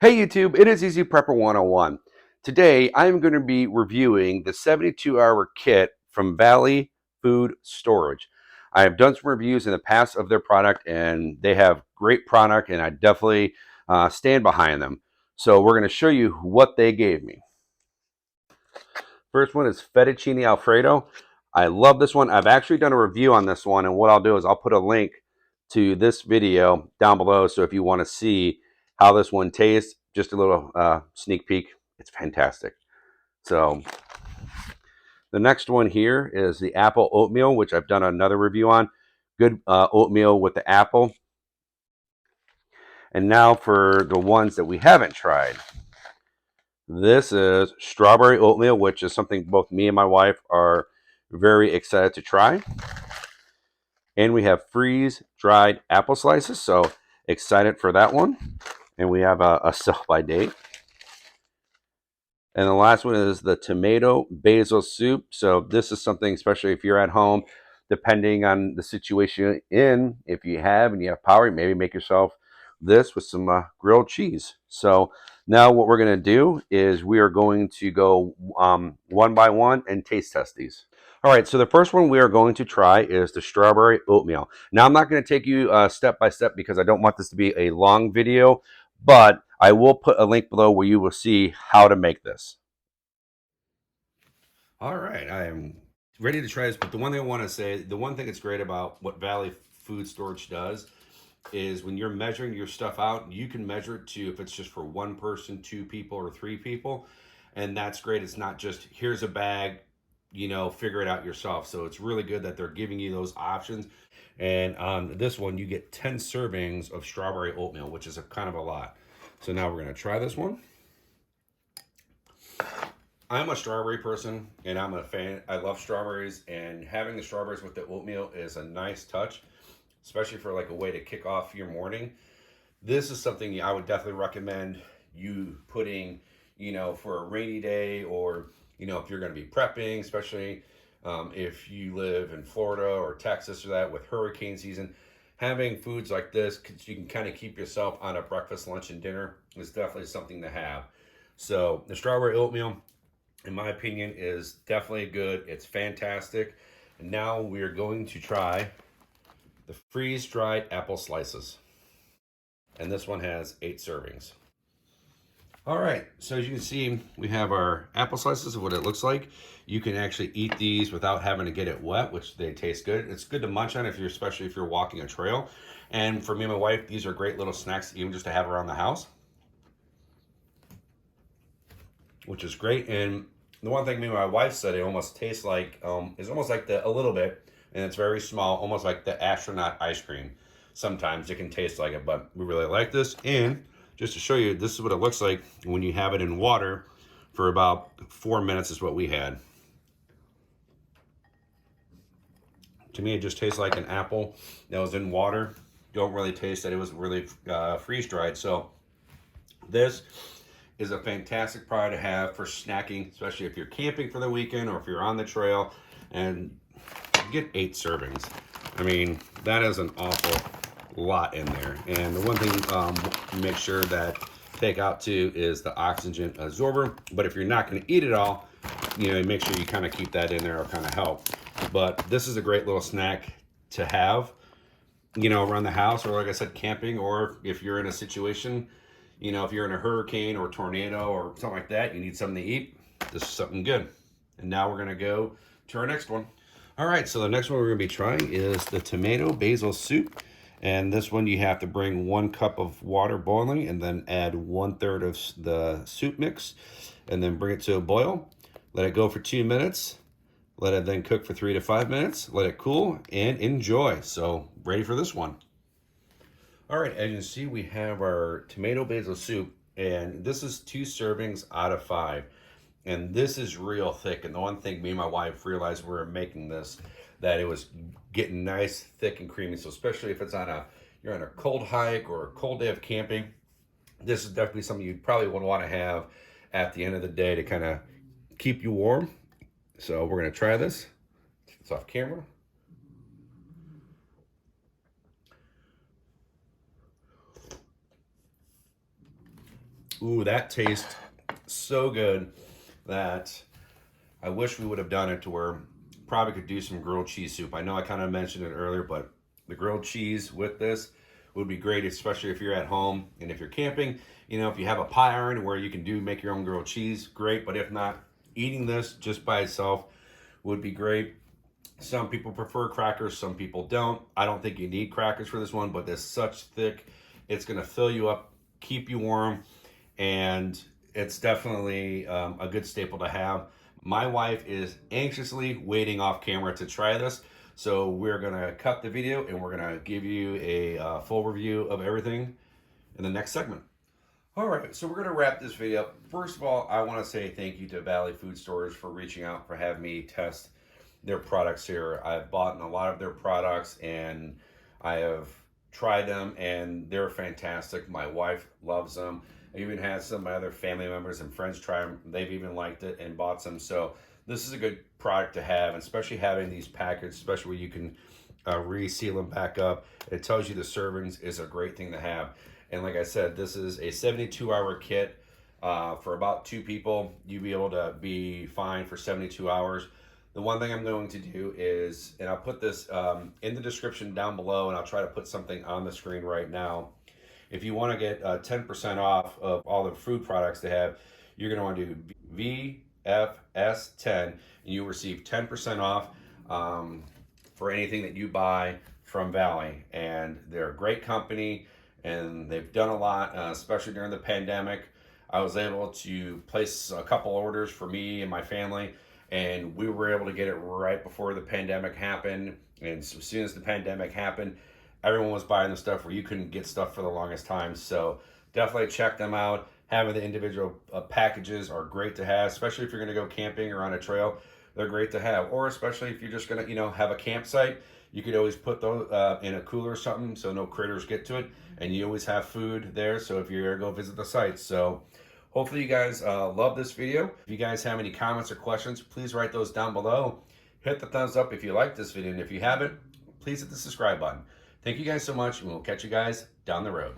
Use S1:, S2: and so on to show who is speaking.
S1: Hey YouTube, it is Easy Prepper 101. Today I'm going to be reviewing the 72-hour kit from Valley Food Storage. I have done some reviews in the past of their product and they have great product and I definitely stand behind them. So we're going to show you what they gave me. First one is Fettuccine Alfredo. I love this one. I've actually done a review on this one, and what I'll do is I'll put a link to this video down below, so if you want to see how this one tastes, just a little sneak peek, it's fantastic. So the next one here is the apple oatmeal, which I've done another review on. Good oatmeal with the apple. And now for the ones that we haven't tried. This is strawberry oatmeal, which is something both me and my wife are very excited to try. And we have freeze-dried apple slices, so excited for that one. And we have a sell-by date. And the last one is the tomato basil soup. So this is something, especially if you're at home, depending on the situation you're in, if you have and you have power, maybe make yourself this with some grilled cheese. So now what we're going to do is we are going to go one by one and taste test these. All right, so the first one we are going to try is the strawberry oatmeal. Now, I'm not going to take you step by step because I don't want this to be a long video, but I will put a link below where you will see how to make this. All right, I am ready to try this, but the one thing I want to say, the one thing that's great about what Valley Food Storage does is when you're measuring your stuff out, you can measure it to if it's just for one person, two people, or three people. And that's great. It's not just here's a bag, figure it out yourself. So it's really good that they're giving you those options. And on this one, you get 10 servings of strawberry oatmeal, which is kind of a lot. So now we're going to try this one. I'm a strawberry person and I'm a fan. I love strawberries, and having the strawberries with the oatmeal is a nice touch, especially for like a way to kick off your morning. This is something I would definitely recommend you putting, for a rainy day, or, if you're going to be prepping, especially if you live in Florida or Texas or that with hurricane season. Having foods like this, you can kind of keep yourself on a breakfast, lunch, and dinner, is definitely something to have. So the strawberry oatmeal, in my opinion, is definitely good. It's fantastic. And now we are going to try the freeze-dried apple slices. And this one has 8 servings. All right, so as you can see, we have our apple slices of what it looks like. You can actually eat these without having to get it wet, which they taste good. It's good to munch on especially if you're walking a trail. And for me and my wife, these are great little snacks, even just to have around the house, which is great. And the one thing me and my wife said, it almost tastes like, it's almost like a little bit, and it's very small, almost like the astronaut ice cream. Sometimes it can taste like it, but we really like this. And just to show you, this is what it looks like when you have it in water for about 4 minutes is what we had. To me, it just tastes like an apple that was in water. Don't really taste that it was really freeze-dried. So this is a fantastic product to have for snacking, especially if you're camping for the weekend or if you're on the trail, and get 8 servings. I mean, that is an awful lot in there. And the one thing make sure that take out too is the oxygen absorber. But if you're not going to eat it all, make sure you kind of keep that in there or kind of help. But this is a great little snack to have, around the house, or like I said, camping, or if you're in a situation, if you're in a hurricane or tornado or something like that, you need something to eat, this is something good. And now we're going to go to our next one. All right, so the next one we're going to be trying is the tomato basil soup. And this one you have to bring 1 cup of water boiling and then add 1/3 of the soup mix and then bring it to a boil. Let it go for 2 minutes. Let it then cook for 3 to 5 minutes. Let it cool and enjoy. So ready for this one. All right, as you can see, we have our tomato basil soup, and this is 2 servings out of 5. And this is real thick. And the one thing me and my wife realized when we were making this, that it was getting nice, thick, and creamy. So especially if it's you're on a cold hike or a cold day of camping, this is definitely something you probably would want to have at the end of the day to kind of keep you warm. So we're going to try this. It's off camera. Ooh, that tastes so good that I wish we would have done it to where probably could do some grilled cheese soup. I know I kind of mentioned it earlier, but the grilled cheese with this would be great, especially if you're at home and if you're camping. You know, if you have a pie iron where you can make your own grilled cheese, great. But if not, eating this just by itself would be great. Some people prefer crackers, some people don't. I don't think you need crackers for this one, but it's such thick, it's gonna fill you up, keep you warm, and it's definitely a good staple to have. My wife is anxiously waiting off camera to try this, so we're gonna cut the video and we're gonna give you a full review of everything in the next segment. All right, so we're gonna wrap this video up. First of all, I wanna say thank you to Valley Food Stores for reaching out, for having me test their products here. I've bought a lot of their products and I have tried them and they're fantastic. My wife loves them. I even had some of my other family members and friends try them. They've even liked it and bought some. So this is a good product to have, especially having these packets, especially where you can reseal them back up. It tells you the servings is a great thing to have. And like I said, this is a 72-hour kit for about 2 people. You'll be able to be fine for 72 hours. The one thing I'm going to do is, and I'll put this in the description down below, and I'll try to put something on the screen right now. If you want to get 10% off of all the food products they have, you're going to want to do VFS10, and you'll receive 10% off for anything that you buy from Valley. And they're a great company, and they've done a lot, especially during the pandemic. I was able to place a couple orders for me and my family, and we were able to get it right before the pandemic happened. And so as soon as the pandemic happened, everyone was buying the stuff where you couldn't get stuff for the longest time. So definitely check them out. Having the individual packages are great to have, especially if you're going to go camping or on a trail. They're great to have. Or especially if you're just going to, have a campsite, you could always put those in a cooler or something so no critters get to it. And you always have food there, so if you're going to go visit the site. So hopefully you guys love this video. If you guys have any comments or questions, please write those down below. Hit the thumbs up if you like this video, and if you haven't, please hit the subscribe button. Thank you guys so much, and we'll catch you guys down the road.